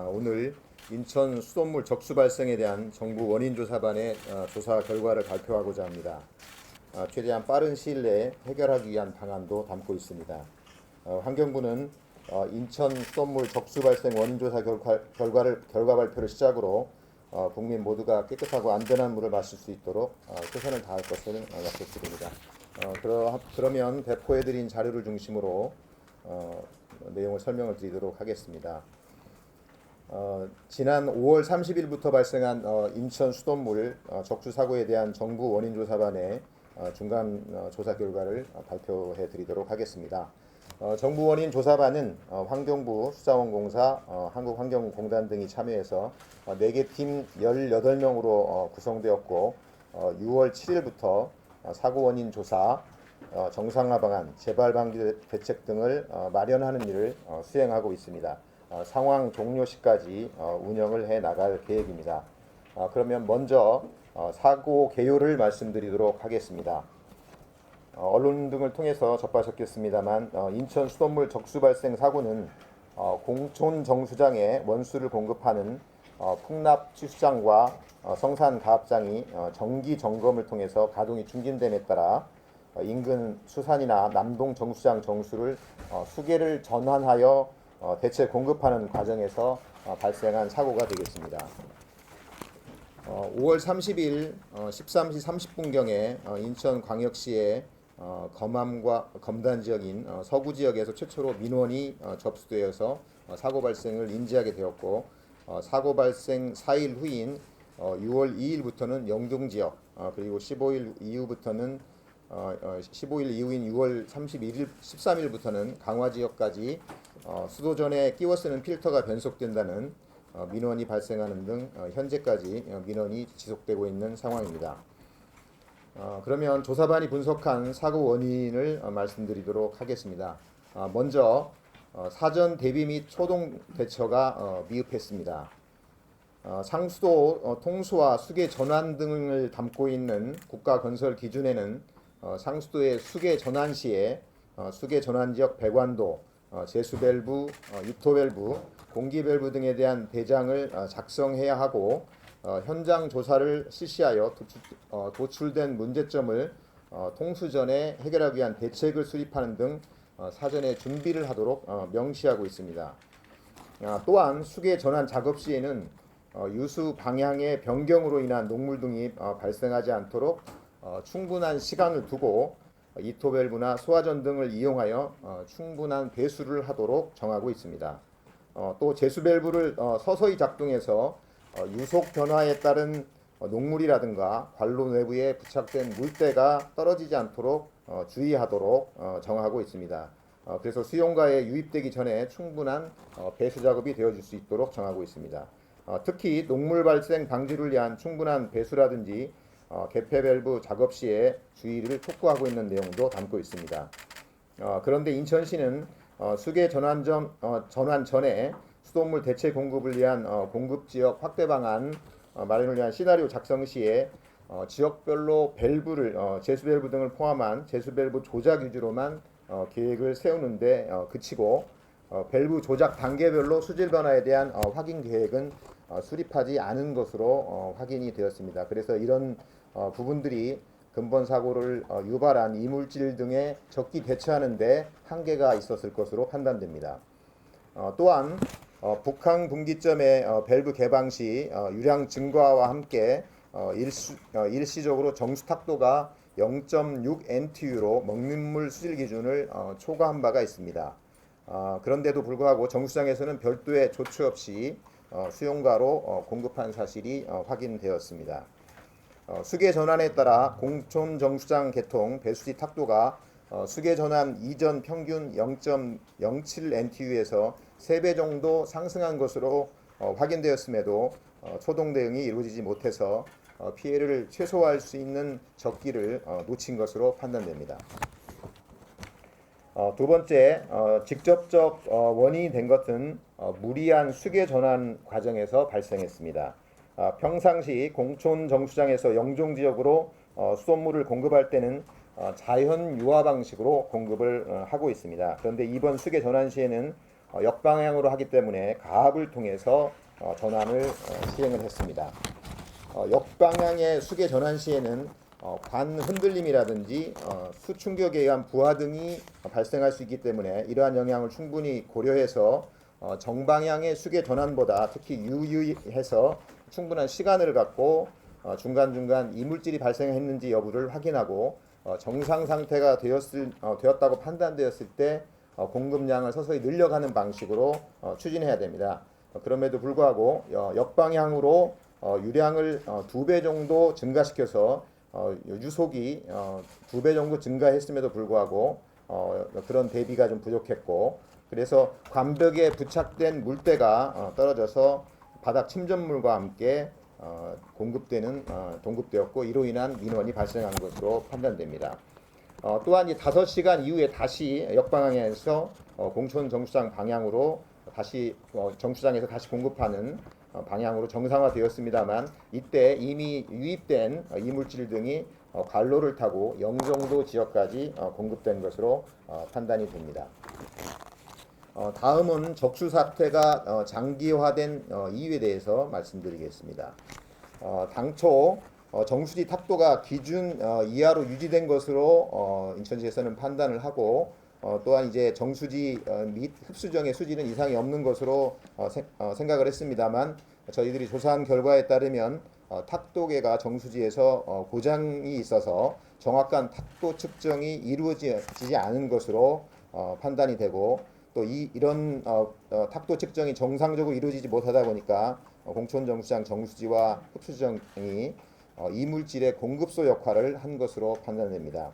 오늘 인천 수돗물 적수 발생에 대한 정부 원인조사반의 조사 결과를 발표하고자 합니다. 최대한 빠른 시일 내에 해결하기 위한 방안도 담고 있습니다. 환경부는 인천 수돗물 적수 발생 원인조사 결과 발표를 시작으로 국민 모두가 깨끗하고 안전한 물을 마실 수 있도록 최선을 다할 것을 약속드립니다. 그러면 배포해드린 자료를 중심으로 내용을 설명을 드리도록 하겠습니다. 지난 5월 30일부터 발생한 인천 수돗물 적수 사고에 대한 정부 원인조사반의 중간 조사 결과를 발표해 드리도록 하겠습니다. 정부 원인조사반은 환경부, 수자원공사, 한국환경공단 등이 참여해서 4개 팀 18명으로 구성되었고 6월 7일부터 사고 원인 조사, 정상화 방안, 재발 방지 대책 등을 마련하는 일을 수행하고 있습니다. 상황 종료 시까지 운영을 해 나갈 계획입니다. 그러면 먼저 사고 개요를 말씀드리도록 하겠습니다. 언론 등을 통해서 접하셨겠습니다만 인천 수돗물 적수 발생 사고는 공촌 정수장에 원수를 공급하는 풍납 취수장과 성산 가압장이 정기 점검을 통해서 가동이 중단됨에 따라 인근 수산이나 남동 정수장 정수를 수계를 전환하여 대체 공급하는 과정에서 발생한 사고가 되겠습니다. 5월 30일 13시 30분경에 인천광역시의 검암과 검단 지역인 서구 지역에서 최초로 민원이 접수되어서 사고 발생을 인지하게 되었고 사고 발생 4일 후인 6월 2일부터는 영동 지역 그리고 15일 이후인 6월 13일부터는 강화 지역까지 수도전에 끼워 쓰는 필터가 변속된다는 민원이 발생하는 등 현재까지 민원이 지속되고 있는 상황입니다. 그러면 조사반이 분석한 사고 원인을 말씀드리도록 하겠습니다. 먼저 사전 대비 및 초동 대처가 미흡했습니다. 상수도 통수와 수계 전환 등을 담고 있는 국가 건설 기준에는 상수도의 수계 전환 시에 수계 전환 지역 배관도, 제수 밸브, 유토 밸브, 공기 밸브 등에 대한 대장을 작성해야 하고 현장 조사를 실시하여 도출된 문제점을 통수 전에 해결하기 위한 대책을 수립하는 등 사전에 준비를 하도록 명시하고 있습니다. 또한 수계 전환 작업 시에는 유수 방향의 변경으로 인한 녹물 등이 발생하지 않도록 충분한 시간을 두고 이토 밸브나 소화전 등을 이용하여 충분한 배수를 하도록 정하고 있습니다. 또 제수 밸브를 서서히 작동해서 유속 변화에 따른 녹물이라든가 관로 내부에 부착된 물때가 떨어지지 않도록 주의하도록 정하고 있습니다. 그래서 수용가에 유입되기 전에 충분한 배수 작업이 되어질 수 있도록 정하고 있습니다. 특히 녹물 발생 방지를 위한 충분한 배수라든지 개폐 밸브 작업 시에 주의를 촉구하고 있는 내용도 담고 있습니다. 그런데 인천시는 수계 전환 전에 수돗물 대체 공급을 위한 공급 지역 확대 방안 마련을 위한 시나리오 작성 시에 지역별로 밸브를 제수 밸브 등을 포함한 제수 밸브 조작 위주로만 계획을 세우는데 그치고 밸브 조작 단계별로 수질 변화에 대한 확인 계획은 수립하지 않은 것으로 확인이 되었습니다. 그래서 이런 부분들이 근본 사고를 유발한 이물질 등에 적기 대처하는 데 한계가 있었을 것으로 판단됩니다. 또한 북항 분기점의 밸브 개방 시 유량 증가와 함께 일시적으로 정수 탁도가 0.6 NTU로 먹는 물 수질 기준을 초과한 바가 있습니다. 그런데도 불구하고 정수장에서는 별도의 조치 없이 수용가로 공급한 사실이 확인되었습니다. 수계 전환에 따라 공촌 정수장 개통 배수지 탁도가 수계 전환 이전 평균 0.07 NTU에서 3배 정도 상승한 것으로 확인되었음에도 초동 대응이 이루어지지 못해서 피해를 최소화할 수 있는 적기를 놓친 것으로 판단됩니다. 두 번째, 직접적 원인이 된 것은 무리한 수계 전환 과정에서 발생했습니다. 평상시 공촌 정수장에서 영종 지역으로 수돗물을 공급할 때는 자연 유화 방식으로 공급을 하고 있습니다. 그런데 이번 수계 전환 시에는 역방향으로 하기 때문에 가압을 통해서 전환을 시행을 했습니다. 역방향의 수계 전환 시에는 관 흔들림이라든지 수충격에 의한 부하 등이 발생할 수 있기 때문에 이러한 영향을 충분히 고려해서 정방향의 수계 전환보다 특히 유의해서 충분한 시간을 갖고 중간중간 이물질이 발생했는지 여부를 확인하고 정상 상태가 되었다고 판단되었을 때 공급량을 서서히 늘려가는 방식으로 추진해야 됩니다. 그럼에도 불구하고 역방향으로 유량을 2배 정도 증가시켜서 유속이 2배 정도 증가했음에도 불구하고 그런 대비가 좀 부족했고, 그래서 관벽에 부착된 물때가 떨어져서 바닥 침전물과 함께 동급되었고 이로 인한 민원이 발생한 것으로 판단됩니다. 또한 이 5시간 이후에 다시 역방향에서 공촌 정수장 방향으로 다시 정수장에서 다시 공급하는 방향으로 정상화되었습니다만 이때 이미 유입된 이물질 등이 관로를 타고 영종도 지역까지 공급된 것으로 판단이 됩니다. 다음은 적수 사태가 장기화된 이유에 대해서 말씀드리겠습니다. 당초 정수지 탁도가 기준 이하로 유지된 것으로 인천시에서는 판단을 하고 또한 이제 정수지 및 흡수정의 수지는 이상이 없는 것으로 생각을 했습니다만 저희들이 조사한 결과에 따르면 탁도계가 정수지에서 고장이 있어서 정확한 탁도 측정이 이루어지지 않은 것으로 판단이 되고 또 이런 탁도 측정이 정상적으로 이루어지지 못하다 보니까 공촌 정수장 정수지와 흡수정이 이물질의 공급소 역할을 한 것으로 판단됩니다.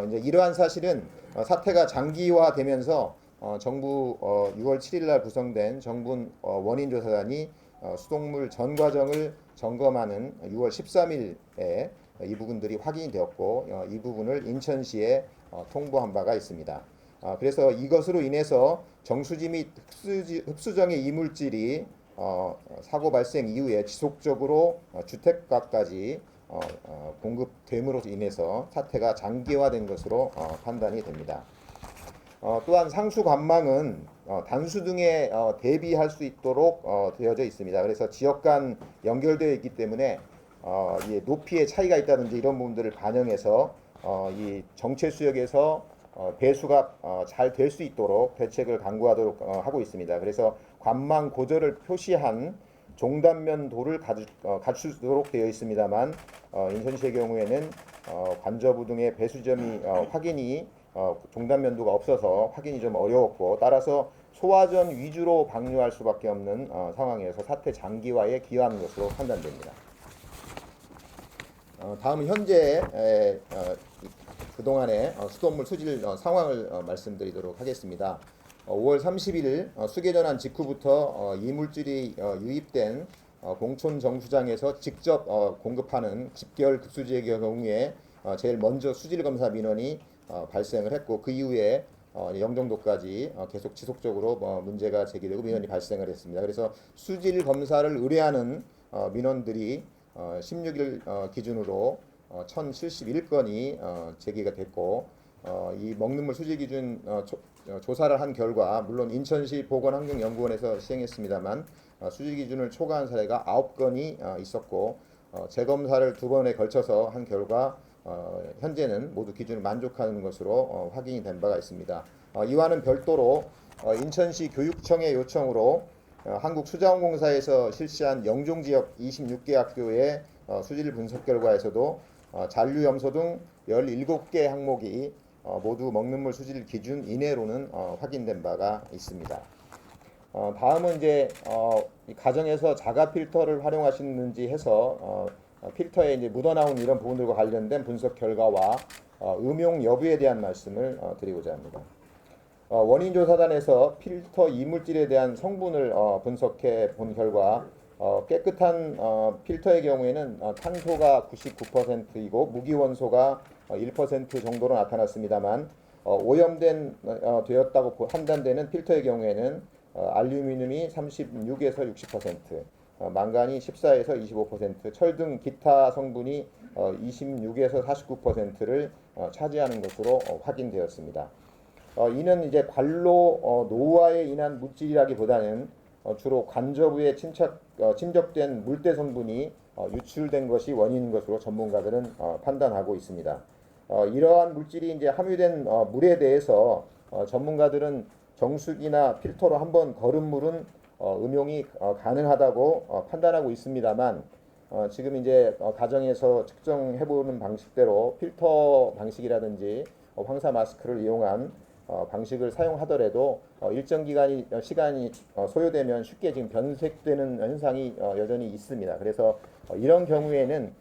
이제 이러한 사실은 사태가 장기화되면서 정부 6월 7일 날 구성된 정부 원인조사단이 수돗물 전 과정을 점검하는 6월 13일에 이 부분들이 확인이 되었고 이 부분을 인천시에 통보한 바가 있습니다. 그래서 이것으로 인해서 정수지 및 흡수정의 이물질이 사고 발생 이후에 지속적으로 주택가까지 공급됨으로 인해서 사태가 장기화된 것으로 판단이 됩니다. 또한 상수 관망은 단수 등에 대비할 수 있도록 되어져 있습니다. 그래서 지역 간 연결되어 있기 때문에 높이의 차이가 있다든지 이런 부분들을 반영해서 이 정체 수역에서 배수가 잘 될 수 있도록 대책을 강구하도록 하고 있습니다. 그래서 관망 고절을 표시한 종단면 도를 갖추도록 되어 있습니다만 인천시의 경우에는 관저부 등의 배수점이 확인이 종단면도가 없어서 확인이 좀 어려웠고 따라서 소화전 위주로 방류할 수밖에 없는 상황에서 사태 장기화에 기여하는 것으로 판단됩니다. 다음은 현재 그동안의 수돗물 수질 상황을 말씀드리도록 하겠습니다. 5월 30일 수계전환 직후부터 이물질이 유입된 공촌 정수장에서 직접 공급하는 집결 급수지의 경우에 제일 먼저 수질 검사 민원이 발생을 했고 그 이후에 영종도까지 계속 지속적으로 문제가 제기되고 민원이 발생을 했습니다. 그래서 수질 검사를 의뢰하는 민원들이 16일 기준으로 1071건이 제기가 됐고 이 먹는 물 수질 기준 조사를 한 결과 물론 인천시 보건환경연구원에서 시행했습니다만 수질 기준을 초과한 사례가 9건이 있었고 재검사를 2번에 걸쳐서 한 결과 현재는 모두 기준을 만족하는 것으로 확인이 된 바가 있습니다. 이와는 별도로 인천시 교육청의 요청으로 한국수자원공사에서 실시한 영종지역 26개 학교의 수질 분석 결과에서도 잔류염소 등 17개 항목이 모두 먹는 물 수질 기준 이내로는 확인된 바가 있습니다. 다음은 이제 가정에서 자가 필터를 활용하시는지 해서 필터에 이제 묻어나온 이런 부분들과 관련된 분석 결과와 음용 여부에 대한 말씀을 드리고자 합니다. 원인조사단에서 필터 이물질에 대한 성분을 분석해 본 결과 깨끗한 필터의 경우에는 탄소가 99%이고 무기원소가 1% 정도로 나타났습니다만 오염된 되었다고 판단되는 필터의 경우에는 알루미늄이 36에서 60%, 망간이 14에서 25%, 철 등 기타 성분이 26에서 49%를 차지하는 것으로 확인되었습니다. 이는 이제 관로 노화에 인한 물질이라기보다는 주로 관저부에 침적된 물때 성분이 유출된 것이 원인인 것으로 전문가들은 판단하고 있습니다. 이러한 물질이 이제 함유된 물에 대해서 전문가들은 정수기나 필터로 한번 거른 물은 음용이 가능하다고 판단하고 있습니다만 지금 이제 가정에서 측정해보는 방식대로 필터 방식이라든지 황사 마스크를 이용한 방식을 사용하더라도 일정 시간이 소요되면 쉽게 지금 변색되는 현상이 여전히 있습니다. 그래서 이런 경우에는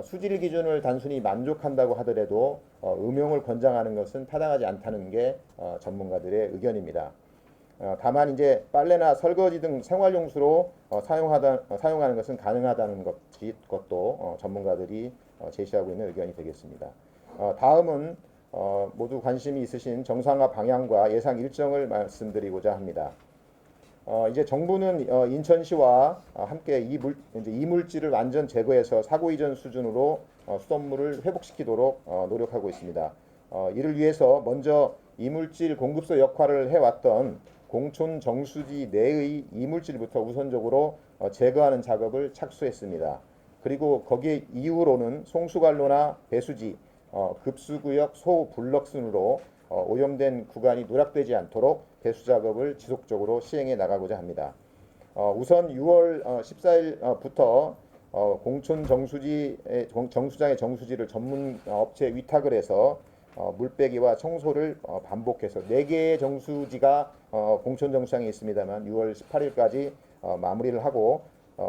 수질 기준을 단순히 만족한다고 하더라도 음용을 권장하는 것은 타당하지 않다는 게 전문가들의 의견입니다. 다만 이제 빨래나 설거지 등 생활용수로 사용하는 것은 가능하다는 것도 전문가들이 제시하고 있는 의견이 되겠습니다. 다음은 모두 관심이 있으신 정상화 방향과 예상 일정을 말씀드리고자 합니다. 이제 정부는 인천시와 함께 이물질을 완전 제거해서 사고 이전 수준으로 수돗물을 회복시키도록 노력하고 있습니다. 이를 위해서 먼저 이물질 공급소 역할을 해왔던 공촌 정수지 내의 이물질부터 우선적으로 제거하는 작업을 착수했습니다. 그리고 거기에 이후로는 송수관로나 배수지, 급수구역 소블럭순으로 오염된 구간이 누락되지 않도록 배수 작업을 지속적으로 시행해 나가고자 합니다. 우선 6월 14일부터 공촌 정수장의 정수지를 전문 업체에 위탁을 해서 물빼기와 청소를 반복해서 4개의 정수지가 공촌 정수장에 있습니다만 6월 18일까지 마무리를 하고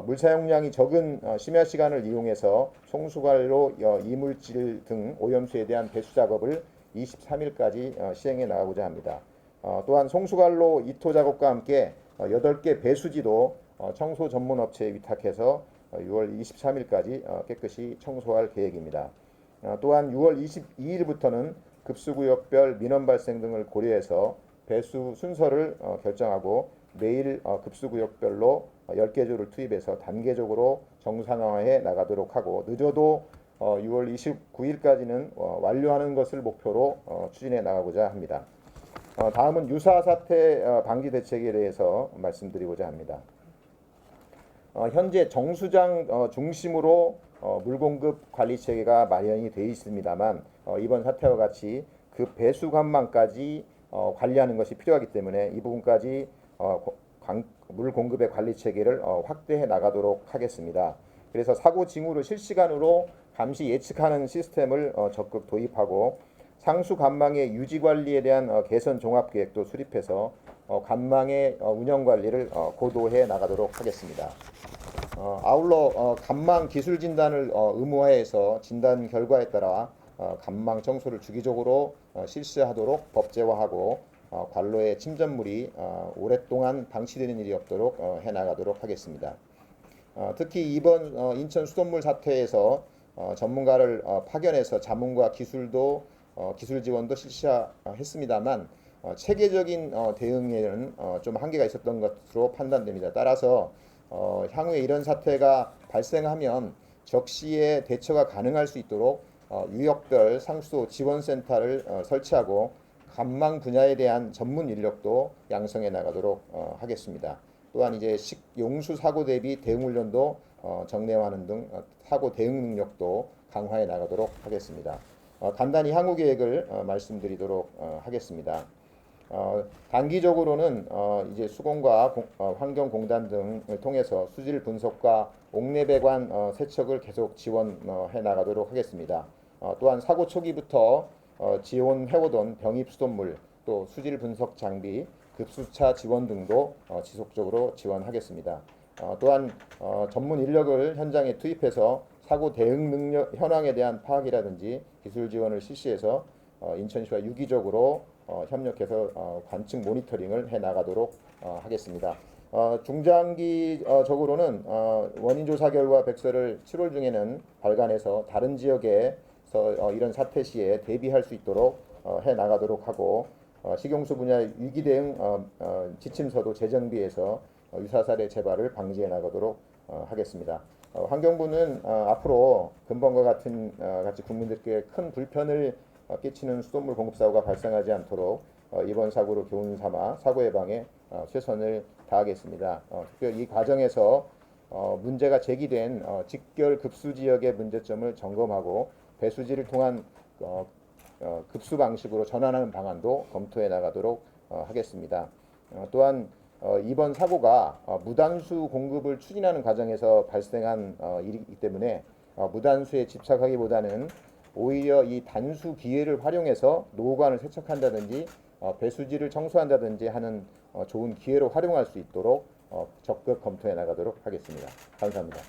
물 사용량이 적은 심야 시간을 이용해서 송수관로 이물질 등 오염수에 대한 배수 작업을 23일까지 시행해 나가고자 합니다. 또한 송수관로 이토 작업과 함께 8개 배수지도 청소 전문 업체에 위탁해서 6월 23일까지 깨끗이 청소할 계획입니다. 또한 6월 22일부터는 급수구역별 민원 발생 등을 고려해서 배수 순서를 결정하고 매일 급수구역별로 10개 조를 투입해서 단계적으로 정상화해 나가도록 하고 늦어도 6월 29일까지는 완료하는 것을 목표로 추진해 나가고자 합니다. 다음은 유사 사태 방지 대책에 대해서 말씀드리고자 합니다. 현재 정수장 중심으로 물공급 관리 체계가 마련이 되어 있습니다만 이번 사태와 같이 그 배수관망까지 관리하는 것이 필요하기 때문에 이 부분까지 물 공급의 관리 체계를 확대해 나가도록 하겠습니다. 그래서 사고 징후를 실시간으로 감시 예측하는 시스템을 적극 도입하고 상수 관망의 유지 관리에 대한 개선 종합 계획도 수립해서 관망의 운영 관리를 고도해 나가도록 하겠습니다. 아울러 관망 기술 진단을 의무화해서 진단 결과에 따라 관망 청소를 주기적으로 실시하도록 법제화하고 관로의 침전물이 오랫동안 방치되는 일이 없도록 해나가도록 하겠습니다. 특히 이번 인천 수돗물 사태에서 전문가를 파견해서 자문과 기술 지원도 실시했습니다만 체계적인 대응에는 좀 한계가 있었던 것으로 판단됩니다. 따라서 향후에 이런 사태가 발생하면 적시에 대처가 가능할 수 있도록 유역별 상수도 지원센터를 설치하고 관망 분야에 대한 전문 인력도 양성해 나가도록 하겠습니다. 또한 이제 용수 사고 대비 대응 훈련도 정례화하는 등 사고 대응 능력도 강화해 나가도록 하겠습니다. 간단히 향후 계획을 말씀드리도록 하겠습니다. 단기적으로는 이제 수공과 환경공단 등을 통해서 수질 분석과 옥내배관 세척을 계속 지원해 나가도록 하겠습니다. 또한 사고 초기부터 지원해오던 병입 수돗물, 또 수질 분석 장비, 급수차 지원 등도 지속적으로 지원하겠습니다. 또한 전문 인력을 현장에 투입해서 사고 대응 능력 현황에 대한 파악이라든지 기술 지원을 실시해서 인천시와 유기적으로 협력해서 관측 모니터링을 해 나가도록 하겠습니다. 중장기적으로는 원인 조사 결과 백서를 7월 중에는 발간해서 다른 지역에서 이런 사태 시에 대비할 수 있도록 해 나가도록 하고 식용수 분야 위기 대응 지침서도 재정비해서 유사 사례 재발을 방지해 나가도록 하겠습니다. 환경부는 앞으로 근본과 같이 국민들께 큰 불편을 끼치는 수돗물 공급 사고가 발생하지 않도록 이번 사고를 교훈 삼아 사고 예방에 최선을 다하겠습니다. 특별히 이 과정에서 문제가 제기된 직결 급수 지역의 문제점을 점검하고 배수지를 통한 급수 방식으로 전환하는 방안도 검토해 나가도록 하겠습니다. 또한 이번 사고가 무단수 공급을 추진하는 과정에서 발생한 일이기 때문에 무단수에 집착하기보다는 오히려 이 단수 기회를 활용해서 노후관을 세척한다든지 배수지를 청소한다든지 하는 좋은 기회로 활용할 수 있도록 적극 검토해 나가도록 하겠습니다. 감사합니다.